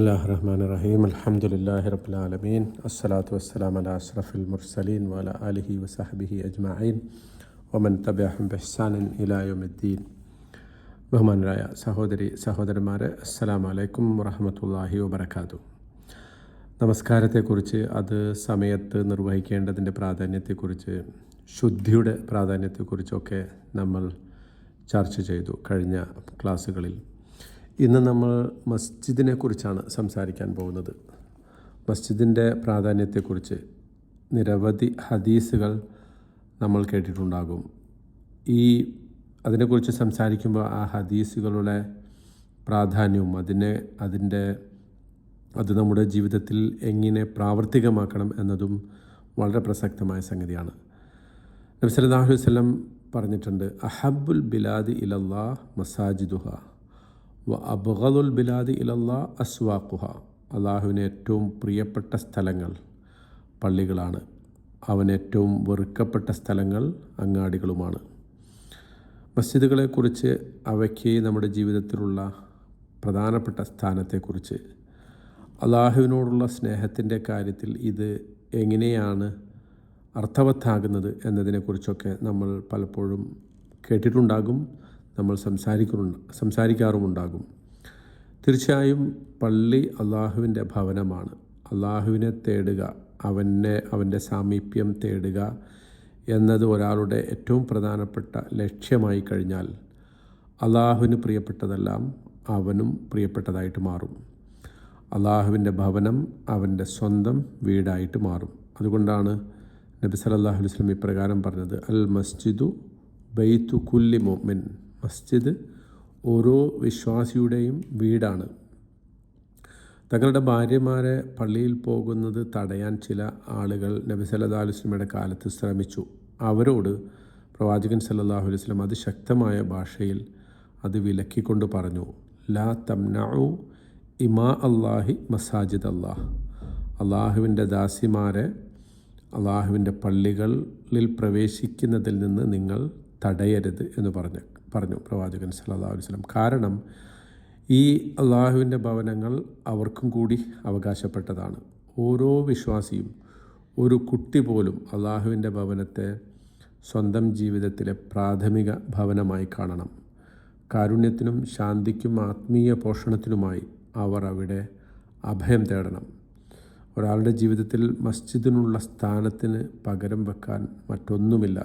Bismillahirrahmanirrahim. Alhamdulillahi Rabbil Alameen. Assalatu wassalamu ala ashrafil mursalin wa ala alihi wa sahbihi ajma'in wa man tabi'ahum bi ihsanin ila yawmiddin. ബഹുമാനരായ സഹോദരന്മാരെ, അസ്സലാമു അലൈക്കും വറഹ്മത്തുള്ളാഹി വബറകാതുഹു. നമസ്കാരത്തെക്കുറിച്ച്, അത് സമയത്ത് നിർവഹിക്കേണ്ടതിൻ്റെ പ്രാധാന്യത്തെക്കുറിച്ച്, ശുദ്ധിയുടെ പ്രാധാന്യത്തെക്കുറിച്ചൊക്കെ നമ്മൾ ചർച്ച ചെയ്തു കഴിഞ്ഞ ക്ലാസ്സുകളിൽ. ഇന്ന് നമ്മൾ മസ്ജിദിനെ കുറിച്ചാണ് സംസാരിക്കാൻ പോകുന്നത്. മസ്ജിദിൻ്റെ പ്രാധാന്യത്തെക്കുറിച്ച് നിരവധി ഹദീസുകൾ നമ്മൾ കേട്ടിട്ടുണ്ടാകും. അതിനെക്കുറിച്ച് സംസാരിക്കുമ്പോൾ ആ ഹദീസുകളുടെ പ്രാധാന്യവും അത് നമ്മുടെ ജീവിതത്തിൽ എങ്ങനെ പ്രാവർത്തികമാക്കണം എന്നതും വളരെ പ്രസക്തമായ സംഗതിയാണ്. നബി സല്ലല്ലാഹു അലൈഹി വസല്ലം പറഞ്ഞിട്ടുണ്ട്, അഹബ്ബുൽ ബിലാദി ഇലല്ലാഹ് മസാജിദുഹ വ അബ്ഗദുൽ ബിലാദി ഇലല്ലാഹ് അസ്വാഖുഹ. അള്ളാഹുവിന് ഏറ്റവും പ്രിയപ്പെട്ട സ്ഥലങ്ങൾ പള്ളികളാണ്, അവന് ഏറ്റവും വെറുക്കപ്പെട്ട സ്ഥലങ്ങൾ അങ്ങാടികളുമാണ്. മസ്ജിദുകളെക്കുറിച്ച്, അവയ്ക്ക് നമ്മുടെ ജീവിതത്തിലുള്ള പ്രധാനപ്പെട്ട സ്ഥാനത്തെക്കുറിച്ച്, അള്ളാഹുവിനോടുള്ള സ്നേഹത്തിൻ്റെ കാര്യത്തിൽ ഇത് എങ്ങനെയാണ് അർത്ഥവത്താകുന്നത് എന്നതിനെക്കുറിച്ചൊക്കെ നമ്മൾ പലപ്പോഴും കേട്ടിട്ടുണ്ടാകും, നമ്മൾ സംസാരിക്കാറുമുണ്ടാകും. തീർച്ചയായും പള്ളി അള്ളാഹുവിൻ്റെ ഭവനമാണ്. അള്ളാഹുവിനെ തേടുക, അവൻ്റെ സാമീപ്യം തേടുക എന്നത് ഒരാളുടെ ഏറ്റവും പ്രധാനപ്പെട്ട ലക്ഷ്യമായി കഴിഞ്ഞാൽ അള്ളാഹുവിന് പ്രിയപ്പെട്ടതെല്ലാം അവനും പ്രിയപ്പെട്ടതായിട്ട് മാറും. അള്ളാഹുവിൻ്റെ ഭവനം അവൻ്റെ സ്വന്തം വീടായിട്ട് മാറും. അതുകൊണ്ടാണ് നബി സല്ലല്ലാഹു അലൈഹി വസല്ലം ഇപ്രകാരം പറഞ്ഞത്, അൽ മസ്ജിദു ബൈതു കുല്ലി മുഅ്മിൻ. മസ്ജിദ് ഓരോ വിശ്വാസിയുടെയും വീടാണ്. തങ്ങളുടെ ഭാര്യമാരെ പള്ളിയിൽ പോകുന്നത് തടയാൻ ചില ആളുകൾ നബി സല്ലല്ലാഹു അലൈഹി വസല്ലമയുടെ കാലത്ത് ശ്രമിച്ചു. അവരോട് പ്രവാചകൻ സല്ലല്ലാഹു അലൈഹി വസല്ലം അതിശക്തമായ ഭാഷയിൽ അത് വിലക്കിക്കൊണ്ട് പറഞ്ഞു, ലാ തംനഉ ഇമാ അല്ലാഹി മസാജിദ് അല്ലാഹ്. അള്ളാഹുവിൻ്റെ ദാസിമാരെ അള്ളാഹുവിൻ്റെ പള്ളികളിൽ പ്രവേശിക്കുന്നതിൽ നിന്ന് നിങ്ങൾ തടയരുത് എന്ന് പറഞ്ഞു പ്രവാചകൻ സല്ലല്ലാഹു അലൈഹി വസല്ലം. കാരണം ഈ അള്ളാഹുവിൻ്റെ ഭവനങ്ങൾ അവർക്കും കൂടി അവകാശപ്പെട്ടതാണ്. ഓരോ വിശ്വാസിയും, ഒരു കുട്ടി പോലും അള്ളാഹുവിൻ്റെ ഭവനത്തെ സ്വന്തം ജീവിതത്തിലെ പ്രാഥമിക ഭവനമായി കാണണം. കാരുണ്യത്തിനും ശാന്തിക്കും ആത്മീയ പോഷണത്തിനുമായി അവർ അവിടെ അഭയം തേടണം. ഒരാളുടെ ജീവിതത്തിൽ മസ്ജിദിനുള്ള സ്ഥാനത്തിന് പകരം വെക്കാൻ മറ്റൊന്നുമില്ല.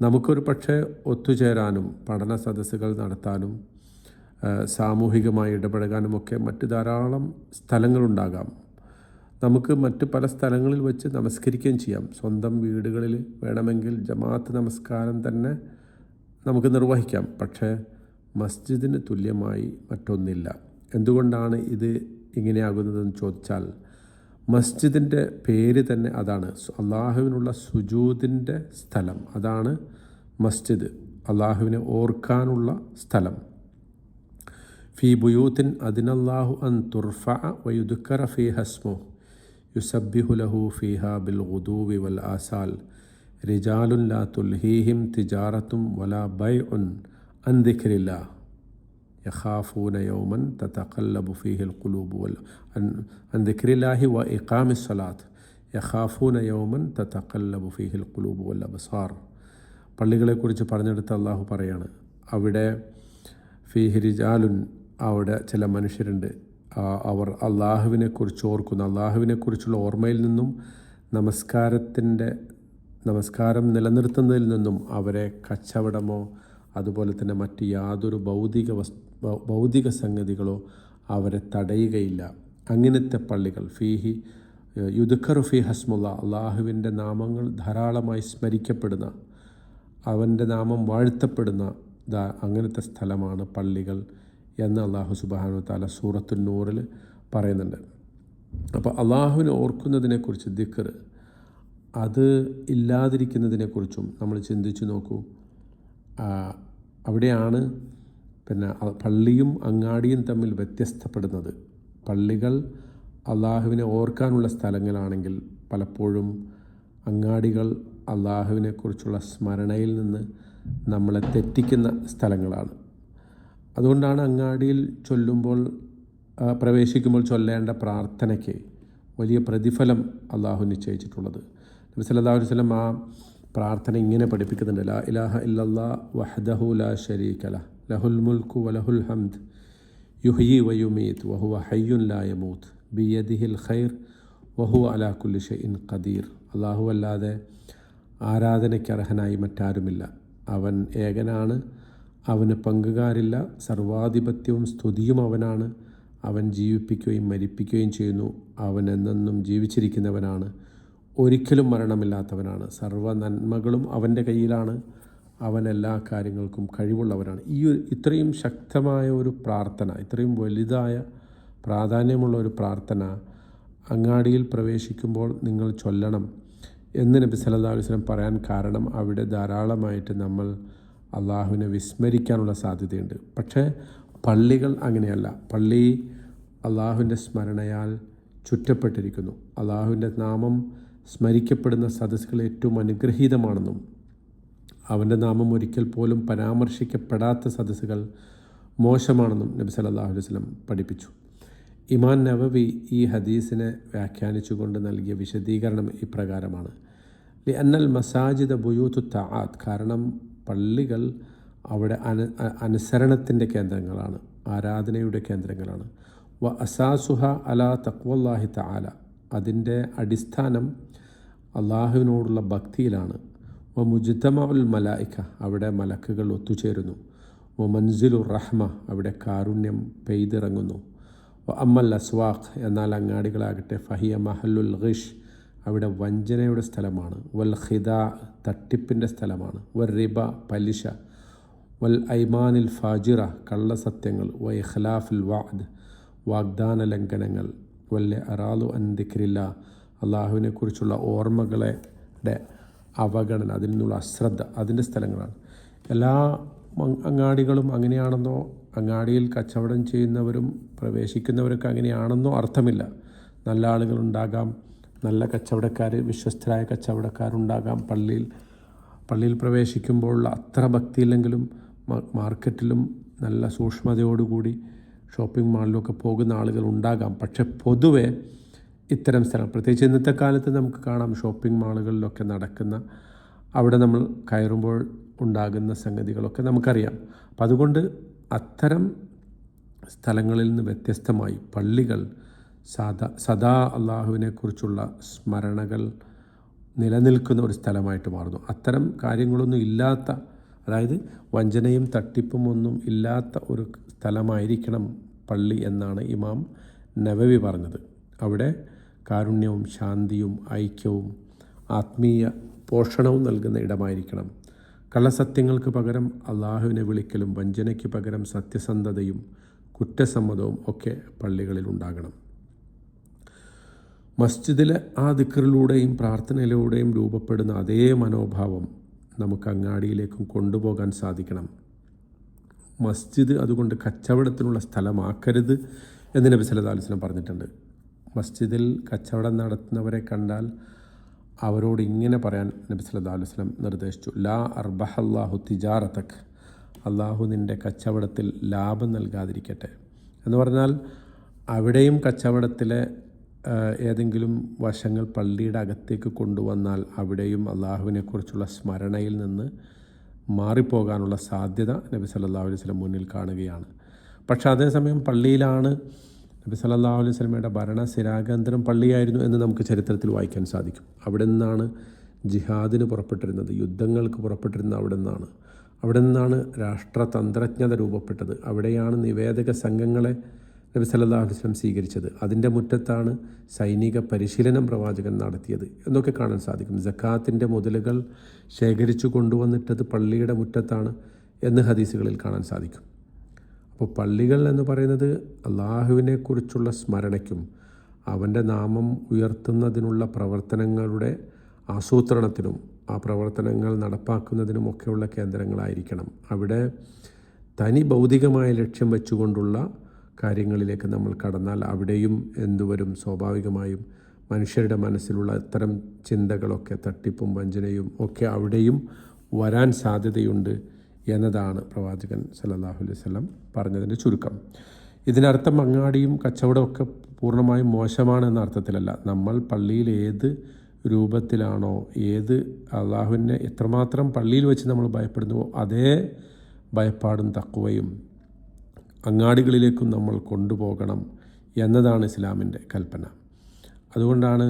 നമുക്കൊരു പക്ഷേ ഒത്തുചേരാനും പഠന സദസ്സുകൾ നടത്താനും സാമൂഹികമായി ഇടപഴകാനുമൊക്കെ മറ്റ് ധാരാളം സ്ഥലങ്ങളുണ്ടാകാം. നമുക്ക് മറ്റ് പല സ്ഥലങ്ങളിൽ വെച്ച് നമസ്കരിക്കുകയും ചെയ്യാം. സ്വന്തം വീടുകളിൽ വേണമെങ്കിൽ ജമാഅത്ത് നമസ്കാരം തന്നെ നമുക്ക് നിർവഹിക്കാം. പക്ഷേ മസ്ജിദിന് തുല്യമായി മറ്റൊന്നില്ല. എന്തുകൊണ്ടാണ് ഇത് ഇങ്ങനെയാകുന്നതെന്ന് ചോദിച്ചാൽ, മസ്ജിദിൻ്റെ പേര് തന്നെ അതാണ്. അള്ളാഹുവിനുള്ള സുജൂദിൻ്റെ സ്ഥലം, അതാണ് മസ്ജിദ്. അള്ളാഹുവിനെ ഓർക്കാനുള്ള സ്ഥലം. ഫീ ബുയൂത്തിൻ അദിനല്ലാഹു അൻ തുർഫഅ വയുദ്കറ ഫീഹ ഇസ്മുഹു യുസബ്ബിഹു ലഹു ഫീഹാ ബിൽ ഗുദൂവി വൽ ആസാൽ റിജാലുൻ ലാ തുൽഹീഹിം തിജാറത്തും വലാ ബൈഉൻ അൻ ദിക്രില്ലാഹ് യഖാഫൂന യൗമൻ തതഖല്ലബു ഫീഹിൽ ഖുലൂബു അൻ ദിക്രില്ലാഹി വ ഇഖാമിസ് സ്വലാത്ത് യഖാഫൂന യൗമൻ തതഖല്ലബു ഫീഹിൽ ഖുലൂബു വൽ അബ്സാർ. പള്ളികളെക്കുറിച്ച് പറഞ്ഞെടുത്ത് അള്ളാഹു പറയാണ്, അവിടെ ഫീഹി റിജാലുൻ, അവിടെ ചില മനുഷ്യരുണ്ട്, അവർ അള്ളാഹുവിനെക്കുറിച്ച് ഓർക്കുന്ന, അള്ളാഹുവിനെക്കുറിച്ചുള്ള ഓർമ്മയിൽ നിന്നും നമസ്കാരം നിലനിർത്തുന്നതിൽ നിന്നും അവരെ കച്ചവടമോ അതുപോലെ തന്നെ മറ്റ് യാതൊരു ഭൗതിക സംഗതികളോ അവരെ തടയുകയില്ല. അങ്ങനത്തെ പള്ളികൾ, ഫീഹി യുദ്ഖറു ഫീ ഹസ്മുള്ള, അള്ളാഹുവിൻ്റെ നാമങ്ങൾ ധാരാളമായി സ്മരിക്കപ്പെടുന്ന, അവൻ്റെ നാമം വാഴ്ത്തപ്പെടുന്ന അങ്ങനത്തെ സ്ഥലമാണ് പള്ളികൾ എന്ന് അള്ളാഹു സുബ്ഹാനഹു വ തആല സൂറത്തുൻ നൂറിൽ പറയുന്നുണ്ട്. അപ്പോൾ അള്ളാഹുവിനെ ഓർക്കുന്നതിനെക്കുറിച്ച്, ദിക്ർ, അത് ഇല്ലാതിരിക്കുന്നതിനെക്കുറിച്ചും നമ്മൾ ചിന്തിച്ചു നോക്കൂ. അവിടെയാണ് പള്ളിയും അങ്ങാടിയും തമ്മിൽ വ്യത്യസ്തപ്പെടുന്നത്. പള്ളികൾ അള്ളാഹുവിനെ ഓർക്കാനുള്ള സ്ഥലങ്ങളാണെങ്കിൽ പലപ്പോഴും അങ്ങാടികൾ അള്ളാഹുവിനെക്കുറിച്ചുള്ള സ്മരണയിൽ നിന്ന് നമ്മളെ തെറ്റിക്കുന്ന സ്ഥലങ്ങളാണ്. അതുകൊണ്ടാണ് അങ്ങാടിയിൽ ചൊല്ലുമ്പോൾ പ്രവേശിക്കുമ്പോൾ ചൊല്ലേണ്ട പ്രാർത്ഥനയ്ക്ക് വലിയ പ്രതിഫലം അള്ളാഹു നിശ്ചയിച്ചിട്ടുള്ളത്. നബി സല്ലല്ലാഹു അലൈഹി വസല്ലം ആ പ്രാർത്ഥന ഇങ്ങനെ പഠിപ്പിക്കുന്നുണ്ട്: ലാ ഇലാഹ ഇല്ലല്ലാഹ് വഹ്ദഹു ലാ ശരീക ലഹ് ലഹുൽ മുൽക്കു വലഹുൽ ഹംദ് യുഹ്യി വയുമീത് വഹുവ ഹയ്യുൻ ലാ യമൂത്ത് ബിയദിഹിൽ ഖൈർ വഹുവ അലാ കുല്ലി ഷൈഇൻ ഖദീർ. അള്ളാഹു അല്ലാതെ ആരാധനയ്ക്ക് അർഹനായി മറ്റാരുമില്ല. അവൻ ഏകനാണ്, അവന് പങ്കുകാരില്ല. സർവാധിപത്യവും സ്തുതിയും അവനാണ്. അവൻ ജീവിപ്പിക്കുകയും മരിപ്പിക്കുകയും ചെയ്യുന്നു. അവൻ എന്നെന്നും ജീവിച്ചിരിക്കുന്നവനാണ്, ഒരിക്കലും മരണമില്ലാത്തവനാണ്. സർവ്വ നന്മകളും അവൻ്റെ കയ്യിലാണ്. അവൻ എല്ലാ കാര്യങ്ങൾക്കും കഴിവുള്ളവനാണ്. ഇത്രയും ശക്തമായ ഒരു പ്രാർത്ഥന, ഇത്രയും വലുതായ പ്രാധാന്യമുള്ള ഒരു പ്രാർത്ഥന അങ്ങാടിയിൽ പ്രവേശിക്കുമ്പോൾ നിങ്ങൾ ചൊല്ലണം എന്ന് നബി സല്ലല്ലാഹു അലൈഹി വസല്ലം പറയാൻ കാരണം, അവിടെ ധാരാളമായിട്ട് നമ്മൾ അള്ളാഹുവിനെ വിസ്മരിക്കാനുള്ള സാധ്യതയുണ്ട്. പക്ഷേ പള്ളികൾ അങ്ങനെയല്ല. പള്ളി അള്ളാഹുവിൻ്റെ സ്മരണയാൽ ചുറ്റപ്പെട്ടിരിക്കുന്നു. അള്ളാഹുവിൻ്റെ നാമം സ്മരിക്കപ്പെടുന്ന സദസ്സുകൾ ഏറ്റവും അനുഗ്രഹീതമാണെന്നും അവൻ്റെ നാമം ഒരിക്കൽ പോലും പരാമർശിക്കപ്പെടാത്ത സദസ്സുകൾ മോശമാണെന്നും നബി സല്ലല്ലാഹു അലൈഹി വസല്ലം പഠിപ്പിച്ചു. ഇമാം നവവി ഈ ഹദീസിനെ വ്യാഖ്യാനിച്ചുകൊണ്ട് നൽകിയ വിശദീകരണം ഇപ്രകാരമാണ്: ലിഅന്നൽ മസാജിദ ബുയൂത്തു തആത്ത്, കാരണം പള്ളികൾ അവിടെ അനുസരണത്തിൻ്റെ കേന്ദ്രങ്ങളാണ്, ആരാധനയുടെ കേന്ദ്രങ്ങളാണ്. വ അസാസുഹ അലാ തഖ്വല്ലാഹി തആല, അതിൻ്റെ അടിസ്ഥാനം അള്ളാഹുവിനോടുള്ള ഭക്തിയിലാണ്. വ മുജ്തമഉൽ മലായിക, അവിടെ മലക്കുകൾ ഒത്തുചേരുന്നു. വ മൻസിലുർ റഹ്മ, അവിടെ കാരുണ്യം പെയ്തിറങ്ങുന്നു. വ അമ്മൽ അസ്വാഖ്, എന്നാൽ അങ്ങാടികളാകട്ടെ ഫഹിയ മഹല്ലുൽ ഗിഷ്, അവിടെ വഞ്ചനയുടെ സ്ഥലമാണ്. വൽ ഖിദാ, തട്ടിപ്പിൻ്റെ സ്ഥലമാണ്. വൽ റിബ, പലിശ. വൽ ഐമാനിൽ ഫാജിറ, കള്ളസത്യങ്ങൾ. വ ഇഖ്ലാഫുൽ വഅദ്, വാഗ്ദാന ലംഘനങ്ങൾ. വല്ല അറാലു അൻ ദിക്രില്ലാ, അള്ളാഹുവിനെക്കുറിച്ചുള്ള ഓർമ്മകളുടെ അവഗണന, അതിൽ നിന്നുള്ള അശ്രദ്ധ, അതിൻ്റെ സ്ഥലങ്ങളാണ്. എല്ലാ അങ്ങാടികളും അങ്ങനെയാണെന്നോ അങ്ങാടിയിൽ കച്ചവടം ചെയ്യുന്നവരും പ്രവേശിക്കുന്നവരൊക്കെ അങ്ങനെയാണെന്നോ അർത്ഥമില്ല. നല്ല ആളുകളുണ്ടാകാം, നല്ല കച്ചവടക്കാർ, വിശ്വസ്തരായ കച്ചവടക്കാരുണ്ടാകാം. പള്ളിയിൽ പ്രവേശിക്കുമ്പോൾ അത്ര ഭക്തിയില്ലെങ്കിലും മാർക്കറ്റിലും നല്ല സൂക്ഷ്മതയോടുകൂടി ഷോപ്പിംഗ് മാളിലൊക്കെ പോകുന്ന ആളുകൾ ഉണ്ടാകാം. പക്ഷെ പൊതുവെ ഇത്തരം സ്ഥലം, പ്രത്യേകിച്ച് ഇന്നത്തെ കാലത്ത് നമുക്ക് കാണാം ഷോപ്പിംഗ് മാളുകളിലൊക്കെ നടക്കുന്ന, അവിടെ നമ്മൾ കയറുമ്പോൾ ഉണ്ടാകുന്ന സംഗതികളൊക്കെ നമുക്കറിയാം. അപ്പം അതുകൊണ്ട് അത്തരം സ്ഥലങ്ങളിൽ നിന്ന് വ്യത്യസ്തമായി പള്ളികൾ സദാ അള്ളാഹുവിനെക്കുറിച്ചുള്ള സ്മരണകൾ നിലനിൽക്കുന്ന ഒരു സ്ഥലമായിട്ട് മാറുന്നു. അത്തരം കാര്യങ്ങളൊന്നും ഇല്ലാത്ത, അതായത് വഞ്ചനയും തട്ടിപ്പും ഒന്നും ഇല്ലാത്ത ഒരു സ്ഥലമായിരിക്കണം പള്ളി എന്നാണ് ഇമാം നവവി പറഞ്ഞത്. അവിടെ കാരുണ്യവും ശാന്തിയും ഐക്യവും ആത്മീയ പോഷണവും നൽകുന്ന ഇടമായിരിക്കണം. കള്ളസത്യങ്ങൾക്ക് പകരം അള്ളാഹുവിനെ വിളിക്കലും വഞ്ചനയ്ക്ക് പകരം സത്യസന്ധതയും കുറ്റസമ്മതവും ഒക്കെ പള്ളികളിൽ ഉണ്ടാകണം. മസ്ജിദിലെ ആ ദിക്റിലൂടെയും പ്രാർത്ഥനയിലൂടെയും രൂപപ്പെടുന്ന അതേ മനോഭാവം നമുക്ക് അങ്ങാടിയിലേക്കും കൊണ്ടുപോകാൻ സാധിക്കണം. മസ്ജിദ് അതുകൊണ്ട് കച്ചവടത്തിനുള്ള സ്ഥലമാക്കരുത് എന്ന് നബി സല്ലല്ലാഹു അലൈഹി വസല്ലം പറഞ്ഞിട്ടുണ്ട്. മസ്ജിദിൽ കച്ചവടം നടത്തുന്നവരെ കണ്ടാൽ അവരോട് ഇങ്ങനെ പറയാൻ നബി സല്ലല്ലാഹു അലൈഹി വസല്ലം നിർദ്ദേശിച്ചു: ലാ അർബഹല്ലാഹു തിജാറതക്, അള്ളാഹു നിൻ്റെ കച്ചവടത്തിൽ ലാഭം നൽകാതിരിക്കട്ടെ എന്ന് പറഞ്ഞാൽ, അവിടെയും കച്ചവടത്തിലെ ഏതെങ്കിലും വശങ്ങൾ പള്ളിയുടെ അകത്തേക്ക് കൊണ്ടുവന്നാൽ അവിടെയും അള്ളാഹുവിനെക്കുറിച്ചുള്ള സ്മരണയിൽ നിന്ന് മാറിപ്പോകാനുള്ള സാധ്യത നബി സല്ലല്ലാഹു അലൈഹി വസല്ലം മുന്നിൽ കാണുകയാണ്. പക്ഷേ അതേസമയം പള്ളിയിലാണ് നബി സല്ലല്ലാഹു അലൈഹി വസല്ലമയുടെ ഭരണസ്ഥിരാകേന്ദ്രം പള്ളിയായിരുന്നു എന്ന് നമുക്ക് ചരിത്രത്തിൽ വായിക്കാൻ സാധിക്കും. അവിടെ നിന്നാണ് ജിഹാദിന് പുറപ്പെട്ടിരുന്നത്, യുദ്ധങ്ങൾക്ക് പുറപ്പെട്ടിരുന്നത് അവിടെ നിന്നാണ് രാഷ്ട്രതന്ത്രജ്ഞത രൂപപ്പെട്ടത്. അവിടെയാണ് നിവേദക സംഘങ്ങളെ നബി സല്ലല്ലാഹു അലൈഹി വസല്ലം സ്വീകരിച്ചത്. അതിൻ്റെ മുറ്റത്താണ് സൈനിക പരിശീലനം പ്രവാചകൻ നടത്തിയത് എന്നൊക്കെ കാണാൻ സാധിക്കും. സക്കാത്തിൻ്റെ മുതലുകൾ ശേഖരിച്ചു കൊണ്ടുവന്നിട്ടത് പള്ളിയുടെ മുറ്റത്താണ് എന്ന് ഹദീസുകളിൽ കാണാൻ സാധിക്കും. അപ്പോൾ പള്ളികൾ എന്ന് പറയുന്നത് അള്ളാഹുവിനെക്കുറിച്ചുള്ള സ്മരണയ്ക്കും അവൻ്റെ നാമം ഉയർത്തുന്നതിനുള്ള പ്രവർത്തനങ്ങളുടെ ആസൂത്രണത്തിനും ആ പ്രവർത്തനങ്ങൾ നടപ്പാക്കുന്നതിനുമൊക്കെയുള്ള കേന്ദ്രങ്ങളായിരിക്കണം. അവിടെ തനി ഭൗതികമായ ലക്ഷ്യം വെച്ചുകൊണ്ടുള്ള കാര്യങ്ങളിലേക്ക് നമ്മൾ കടന്നാൽ അവിടെയും എന്തുവരും? സ്വാഭാവികമായും മനുഷ്യരുടെ മനസ്സിലുള്ള ഇത്തരം ചിന്തകളൊക്കെ, തട്ടിപ്പും വഞ്ചനയും ഒക്കെ അവിടെയും വരാൻ സാധ്യതയുണ്ട് എന്നതാണ് പ്രവാചകൻ സല്ലല്ലാഹു അലൈഹി വസല്ലം പറഞ്ഞതിൻ്റെ ചുരുക്കം. ഇതിനർത്ഥം അങ്ങാടിയും കച്ചവടമൊക്കെ പൂർണ്ണമായും മോശമാണ് എന്ന അർത്ഥത്തിലല്ല. നമ്മൾ പള്ളിയിൽ ഏത് രൂപത്തിലാണോ, ഏത് അള്ളാഹുവിനെ എത്രമാത്രം പള്ളിയിൽ വെച്ച് നമ്മൾ ഭയപ്പെടുന്നുവോ അതേ ഭയപ്പാടും തഖ്വയും അങ്ങാടികളിലേക്കും നമ്മൾ കൊണ്ടുപോകണം എന്നതാണ് ഇസ്ലാമിൻ്റെ കൽപ്പന. അതുകൊണ്ടാണ്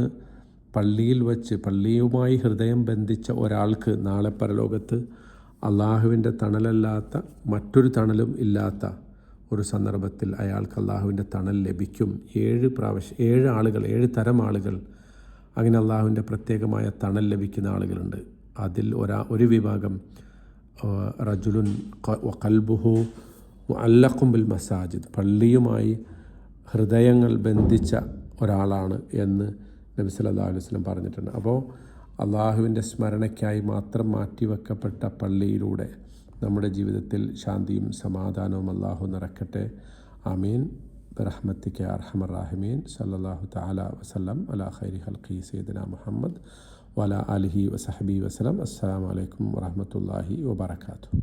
പള്ളിയിൽ വച്ച് പള്ളിയുമായി ഹൃദയം ബന്ധിച്ച ഒരാൾക്ക് നാളെ പരലോകത്ത് അള്ളാഹുവിൻ്റെ തണലല്ലാത്ത മറ്റൊരു തണലും ഇല്ലാത്ത ഒരു സന്ദർഭത്തിൽ അയാൾക്ക് അള്ളാഹുവിൻ്റെ തണൽ ലഭിക്കും. 7 ആളുകൾ, 7 തരം ആളുകൾ, അങ്ങനെ അള്ളാഹുവിൻ്റെ പ്രത്യേകമായ തണൽ ലഭിക്കുന്ന ആളുകളുണ്ട്. അതിൽ ഒരു വിഭാഗം റജുലുൻ ഖൽബുഹു മുഅല്ലഖും ബിൽ മസാജിദ്, പള്ളിയുമായി ഹൃദയങ്ങൾ ബന്ധിച്ച ഒരാളാണ് എന്ന് നബി സല്ലല്ലാഹു അലൈഹി വസല്ലം പറഞ്ഞിട്ടുണ്ട്. അപ്പോൾ അള്ളാഹുവിൻ്റെ സ്മരണയ്ക്കായി മാത്രം മാറ്റിവെക്കപ്പെട്ട പള്ളിയിലൂടെ നമ്മുടെ ജീവിതത്തിൽ ശാന്തിയും സമാധാനവും അള്ളാഹു നിറക്കട്ടെ. ആമീൻ ബിറഹ്മതിക യാ അർഹമർ റഹീമീൻ. സല്ലല്ലാഹു തആല വസല്ലം അലാ ഖൈരി ഖൽഖി സയ്യിദിനാ മുഹമ്മദ് വഅലാ ആലിഹി വസഹ്ബിഹി വസല്ലം. അസ്സലാമു അലൈക്കും വറഹ്മത്തുള്ളാഹി വബറകാതുഹു.